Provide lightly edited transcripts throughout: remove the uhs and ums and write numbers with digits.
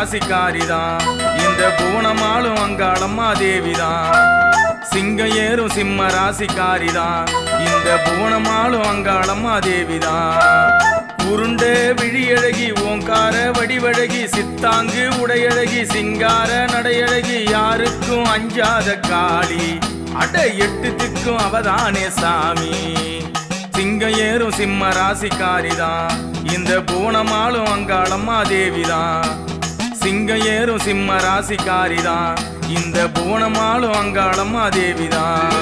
ராசிக்காரிதான். இந்த புவனமாளும் அங்காளம்மா தேவிதான். சிங்கம் ஏறும் சிம்ம ராசிக்காரிதான். இந்த புவனமாளும் அங்காளம்மா தேவிதான். உருண்ட விழியழகி ஓங்கார வடிவழகி சித்தாங்கு உடையழகி சிங்கார நடையழகி யாருக்கும் அஞ்சாத காளி அட எட்டு திக்கும் அவதானே சாமி. சிங்கம் ஏறும் சிம்ம ராசிக்காரிதான். இந்த புவனமாளும் அங்காளம்மா தேவிதான். சிங்கம் ஏறும் சிம்ம ராசிக்காரிதான். இந்த புவனமாளும் அங்காளம்மா தேவிதான்.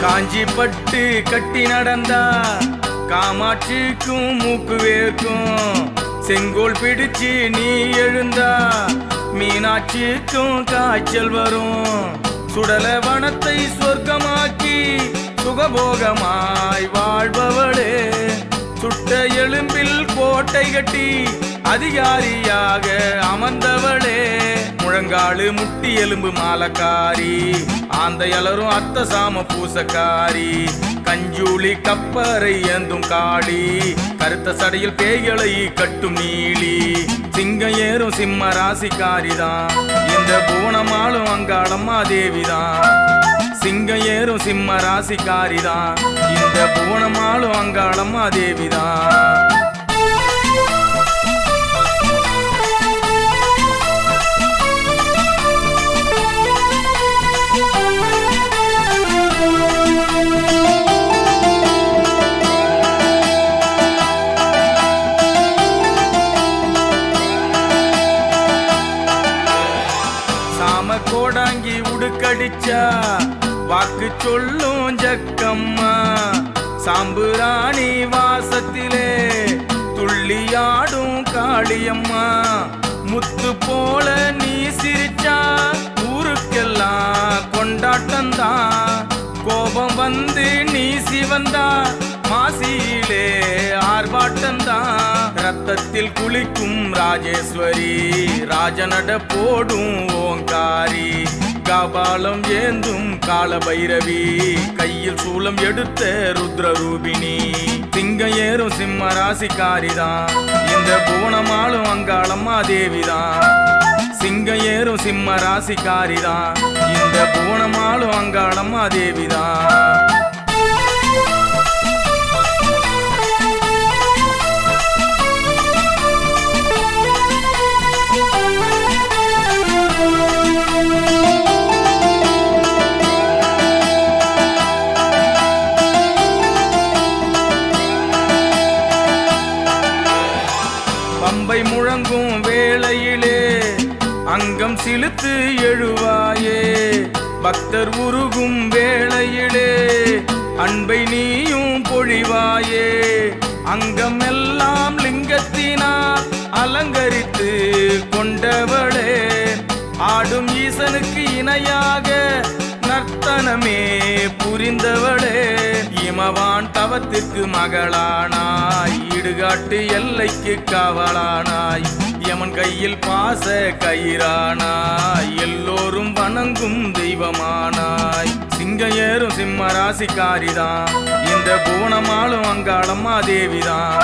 காஞ்சி பட்டு கட்டி நடந்தா காமாட்சிக்கும் மூக்கு வேர்க்கும். செங்கோல் பிடிச்சு நீ எழுந்தா மீனாட்சிக்கும் காய்ச்சல் வரும். சுடல வனத்தை சொர்க்கமாக்கி சுகபோகமாய் வாழ்பவளே. சுட்ட எலும்பில் கோட்டை கட்டி அதிகாரியாக அமர்ந்தவளே. முழங்காலு முட்டி எலும்பு மாலக்காரி ஆந்த எலரும் அத்த சாம பூசக்காரி. கஞ்சூளி கப்பரை ஏந்தும் காளி கருத்த சடையில் பேய்களை கட்டும் நீலி. சிங்கம் ஏறும் சிம்ம ராசிக்காரிதான். இந்த புவனமாளும் அங்காளம்மா தேவிதான். சிங்கம் ஏறும் சிம்ம ராசிக்காரிதான். இந்த புவனமாளும் அங்காளம்மா தேவிதான். கோடாங்கி உடுக்கடிச்சா வாக்கு சொல்லும் ஜக்கம்மா. சாம்புராணி வாசத்திலே துள்ளியாடும் காளியம்மா. முத்து போல நீ சிரிச்சா ஊருக்கெல்லாம் கொண்டாட்டம்தான். கோபம் வந்து நீ சிவந்தா மாசியிலே ஆர்ப்பாட்டம்தான். ரத்தத்தில் குளிக்கும் ராஜேஸ்வரி ராஜநட போடும் ஓங்காரி. கபாலம் ஏந்தும் கால பைரவி கையில் சூலம் எடுத்த ருத்ரரூபிணி. சிங்கம் ஏறும் சிம்ம ராசிக்காரிதான். இந்த புவனமாளும் அங்காளம்மா தேவிதான். சிங்கம் ஏறும் சிம்ம ராசிக்காரிதான். இந்த புவனமாளும் அங்காளம்மா தேவிதான். பம்பை முழங்கும் வேளையிலே அங்கம் சிலுத்து எழுவாயே. பக்தர் உருகும் வேளையிலே அன்பை நீயும் பொழிவாயே. அங்கம் எல்லாம் லிங்கத்தினால் அலங்கரித்து கொண்டவளே. ஆடும் ஈசனுக்கு இணையாக நர்த்தனமே புரிந்தவளே. இமவான் தவத்திற்கு மகளானாய் இடுகாட்டு எல்லைக்கு காவலானாய். யமன் கையில் பாச கயிறானாய் எல்லோரும் வணங்கும் தெய்வமானாய். சிங்கம் ஏறும் சிம்ம ராசிக்காரிதான். இந்த புவனமாளும் அங்காளம்மா தேவிதான்.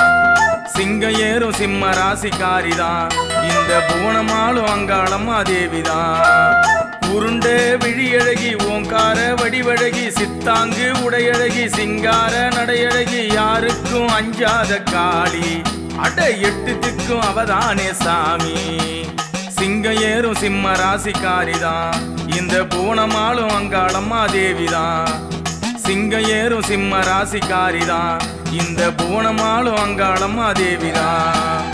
சிங்கம் ஏறும் சிம்ம ராசிக்காரிதான். இந்த புவனமாளும் அங்காளம்மா தேவிதான். உருண்ட விழியழகி ஓங்கார வடிவழகி சித்தாங்கு உடையழகி சிங்கார நடையழகி யாருக்கும் அஞ்சாத காளி அட எட்டு திக்கும் அவதானே சாமி. சிங்கம் ஏறும் சிம்ம ராசிக்காரிதான். இந்த புவனமாளும் அங்காளம்மா தேவிதான். சிங்கம் ஏறும் சிம்ம ராசிக்காரிதான். இந்த புவனமாளும் அங்காளம்மா தேவிதான்.